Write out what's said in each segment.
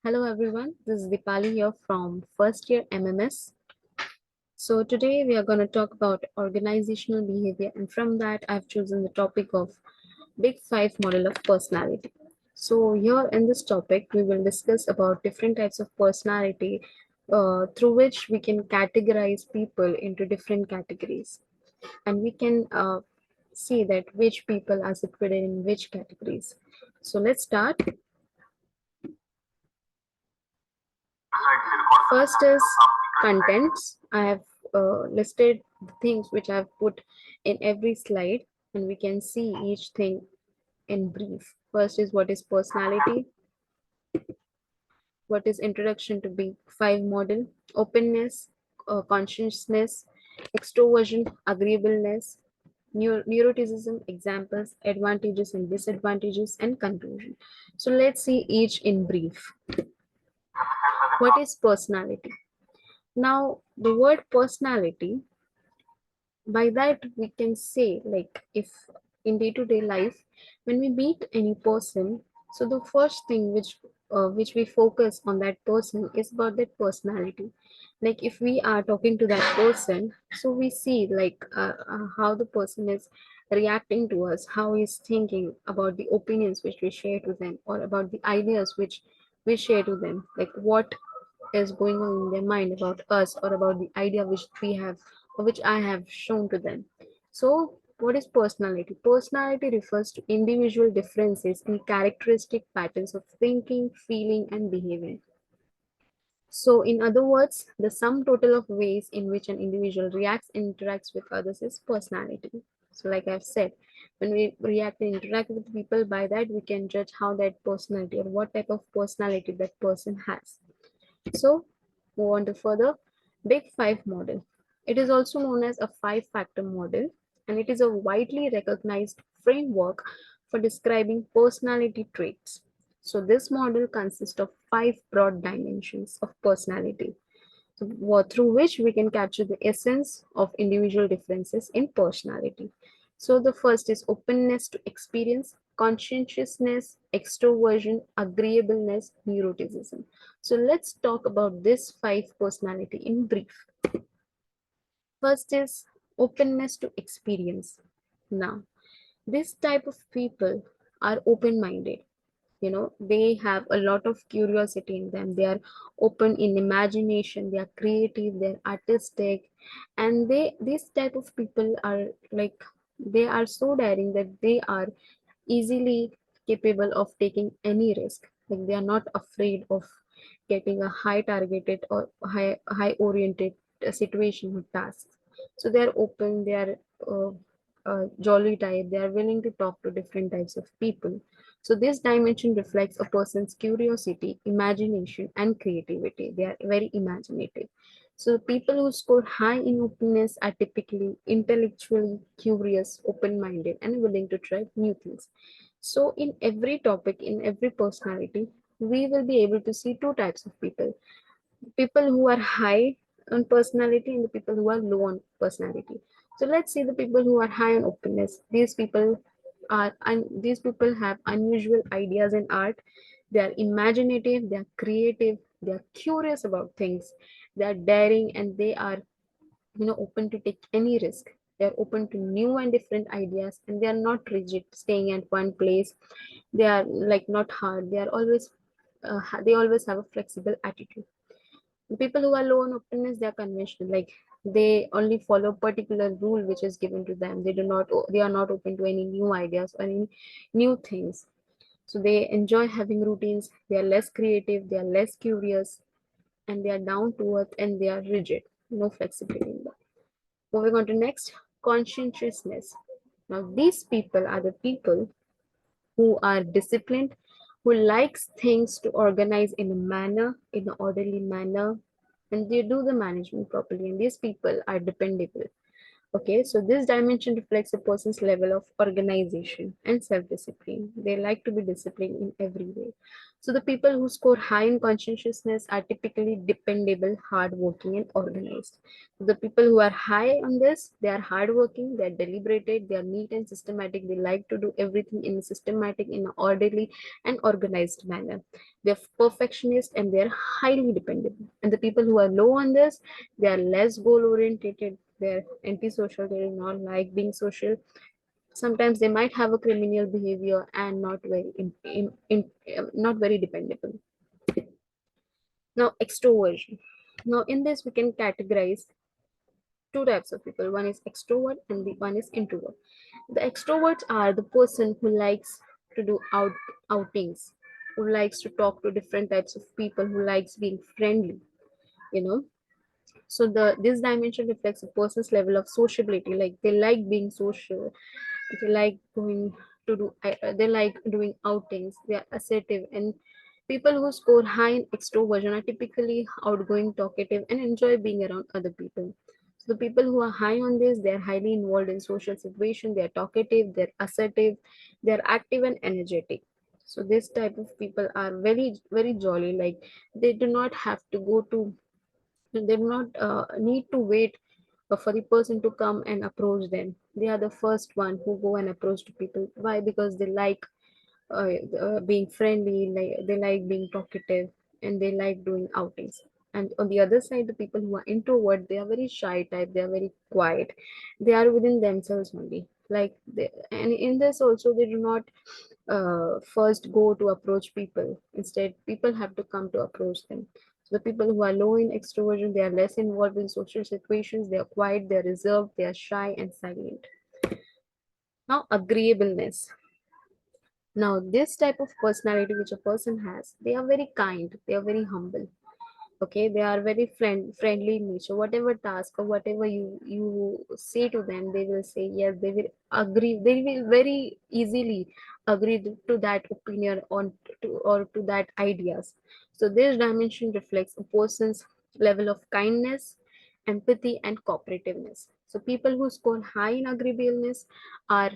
Hello everyone, this is Dipali here from first year MMS. So today we are going to talk about organizational behavior, and from that I've chosen the topic of Big Five model of personality. So here in this topic we will discuss about different types of personality through which we can categorize people into different categories, and we can see that which people are situated in which categories. So let's start. First is contents. I have listed the things which I have put in every slide, and we can see each thing in brief. First is what is personality, what is introduction to Big Five model, openness, consciousness, extroversion, agreeableness, neuroticism, examples, advantages and disadvantages, and conclusion. So let's see each in brief. What is personality? Now, the word personality, by that we can say, like, if in day-to-day life, when we meet any person, so the first thing which we focus on that person is about that personality. Like, if we are talking to that person, so we see like how the person is reacting to us, how he's thinking about the opinions which we share to them, or about the ideas which we share to them, like what is going on in their mind about us, or about the idea which we have, or which I have shown to them. So, what is personality? Personality refers to individual differences in characteristic patterns of thinking, feeling, and behaving. So, in other words, the sum total of ways in which an individual reacts and interacts with others is personality. So, like I've said, when we react and interact with people, by that we can judge how that personality, or what type of personality that person has. So, move on to further. Big Five model. It is also known as a five-factor model, and it is a widely recognized framework for describing personality traits. So, this model consists of five broad dimensions of personality, so, through which we can capture the essence of individual differences in personality. So, the first is openness to experience, conscientiousness, extroversion, agreeableness, neuroticism. So, let's talk about this five personality in brief. First is openness to experience. Now, this type of people are open minded. They have a lot of curiosity in them. They are open in imagination, they are creative, they're artistic, and these type of people are like, they are so daring that they are easily capable of taking any risk. Like, they are not afraid of getting a high targeted or high oriented situation or tasks. So they are open, they are jolly type, they are willing to talk to different types of people. So this dimension reflects a person's curiosity, imagination, and creativity. They are very imaginative. So people who score high in openness are typically intellectually curious, open-minded, and willing to try new things. So in every topic, in every personality, we will be able to see two types of people: people who are high on personality and the people who are low on personality. So let's see the people who are high on openness. These people have unusual ideas in art. They are imaginative, they are creative, they are curious about things, they are daring, and they are open to take any risk. They are open to new and different ideas, and they are not rigid staying at one place. They are like not hard, they are always they always have a flexible attitude. The people who are low on openness, they are conventional, like they only follow particular rule which is given to them. They are not open to any new ideas or any new things. So they enjoy having routines, they are less creative, they are less curious, and they are down to earth, and they are rigid, no flexibility in them. Moving on to next, conscientiousness. Now these people are the people who are disciplined, who likes things to organize in a manner, in an orderly manner, and they do the management properly. And these people are dependable. Okay, so this dimension reflects a person's level of organization and self-discipline. They like to be disciplined in every way. So the people who score high in conscientiousness are typically dependable, hardworking, and organized. The people who are high on this, they are hardworking, they are deliberated, they are neat and systematic. They like to do everything in a systematic, in an orderly and organized manner. They are perfectionist and they are highly dependable. And the people who are low on this, they are less goal oriented, they're antisocial, they do not like being social. Sometimes they might have a criminal behavior and not very not very dependable. Now extroversion. Now in this we can categorize two types of people. One is extrovert and the one is introvert. The extroverts are the person who likes to do outings, who likes to talk to different types of people, who likes being friendly, you know. So the this dimension reflects a person's level of sociability. Like they like being social, they like going to do they like doing outings, they are assertive, and people who score high in extroversion are typically outgoing, talkative, and enjoy being around other people. So the people who are high on this, they are highly involved in social situations, they are talkative, they're assertive, they're active and energetic. So this type of people are very jolly. Like they do not have to go to, they do not need to wait for the person to come and approach them. They are the first one who go and approach to people. Why? Because they like being friendly, like they like being talkative, and they like doing outings. And on the other side, the people who are introvert, they are very shy type, they are very quiet, they are within themselves only. Like they, and in this also they do not first go to approach people. Instead, people have to come to approach them. So the people who are low in extroversion, they are less involved in social situations, they are quiet, they are reserved, they are shy and silent. Now agreeableness. Now this type of personality which a person has, they are very kind, they are very humble. Okay, they are very friendly in nature. Whatever task or whatever you say to them, they will say yes. They will agree, they will very easily agree to that opinion on to or to that ideas. So this dimension reflects a person's level of kindness, empathy and cooperativeness. So people who score high in agreeableness are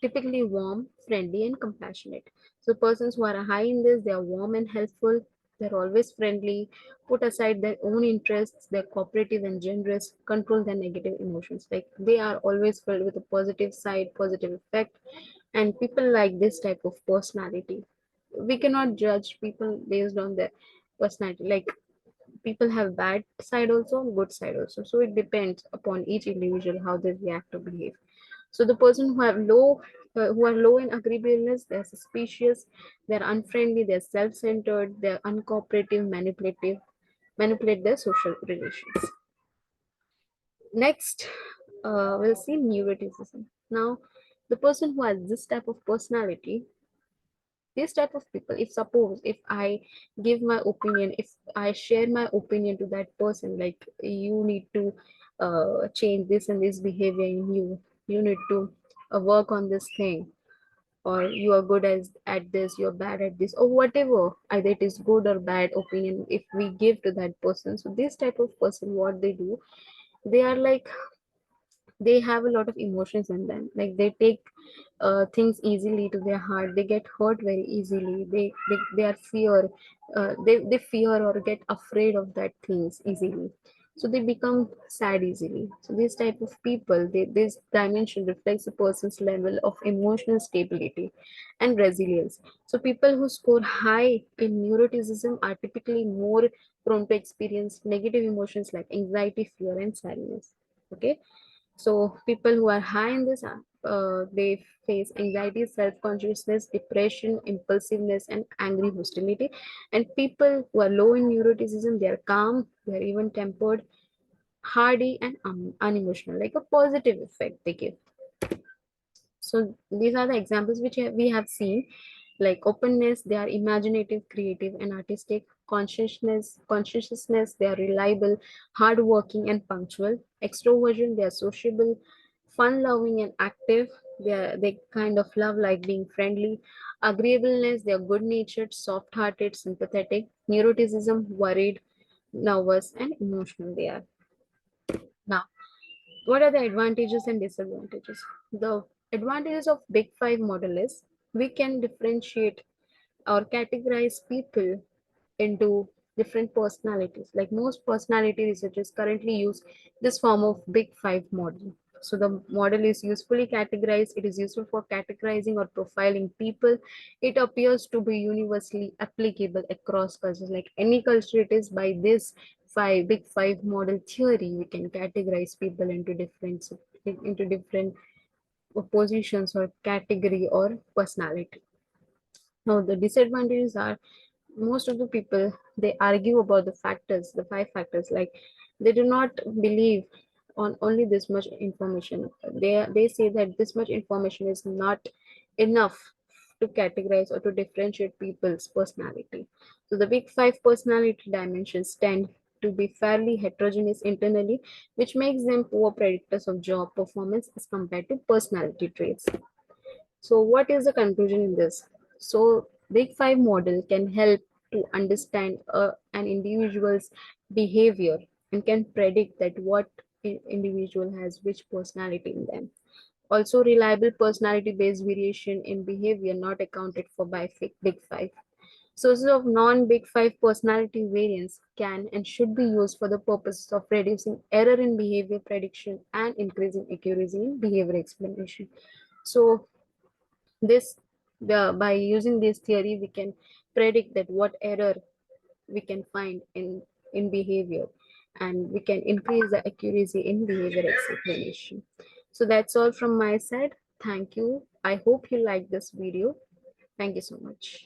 typically warm, friendly, and compassionate. So persons who are high in this, they are warm and helpful. They're always friendly, put aside their own interests, they're cooperative and generous, control their negative emotions. Like they are always filled with a positive side, positive effect, and people like this type of personality. We cannot judge people based on their personality. Like people have bad side also, good side also. So it depends upon each individual how they react to behave. So the person who are low in agreeableness, they're suspicious, they're unfriendly, they're self-centered, they're uncooperative, manipulate their social relations. Next, we'll see neuroticism. Now, the person who has this type of personality, this type of people, if suppose if I give my opinion, if I share my opinion to that person, like you need to change this and this behavior in you, you need to work on this thing, or you are good as at this, you're bad at this, or whatever, either it is good or bad opinion if we give to that person. So this type of person, what they do, they are like, they have a lot of emotions in them. Like they take things easily to their heart, they get hurt very easily, they are fear, they fear or get afraid of that things easily. So they become sad easily. So this type of people, this dimension reflects a person's level of emotional stability and resilience. So people who score high in neuroticism are typically more prone to experience negative emotions like anxiety, fear and sadness. Okay, so people who are high in this, they face anxiety, self-consciousness, depression, impulsiveness, and angry hostility. And people who are low in neuroticism, they are calm, they are even tempered, hardy, and unemotional, like a positive effect they give. So these are the examples which we have seen. Like openness, they are imaginative, creative, and artistic. Consciousness, they are reliable, hardworking, and punctual. Extroversion, they are sociable, fun-loving, and active. They kind of love like being friendly. Agreeableness, they are good-natured, soft-hearted, sympathetic. Neuroticism, worried, nervous, and emotional. They are now. What are the advantages and disadvantages? The advantages of Big Five model is we can differentiate or categorize people into different personalities. Like most personality researchers currently use this form of Big Five model. So the model is usefully categorized. It is useful for categorizing or profiling people. It appears to be universally applicable across cultures. Like any culture, it is by this Big Five model theory, we can categorize people into different positions or category or personality. Now the disadvantages are most of the people they argue about the factors, the five factors. Like they do not believe on only this much information. They say that this much information is not enough to categorize or to differentiate people's personality. So the big five personality dimensions tend to be fairly heterogeneous internally, which makes them poor predictors of job performance as compared to personality traits. So, what is the conclusion in this? So, Big Five model can help to understand an individual's behavior and can predict that what individual has which personality in them. Also, reliable personality-based variation in behavior not accounted for by Big Five. Sources of non-Big Five personality variance can and should be used for the purposes of reducing error in behavior prediction and increasing accuracy in behavior explanation. So, this by using this theory, we can predict that what error we can find in behavior, and we can increase the accuracy in behavior explanation. So that's all from my side. Thank you. I hope you like this video. Thank you so much.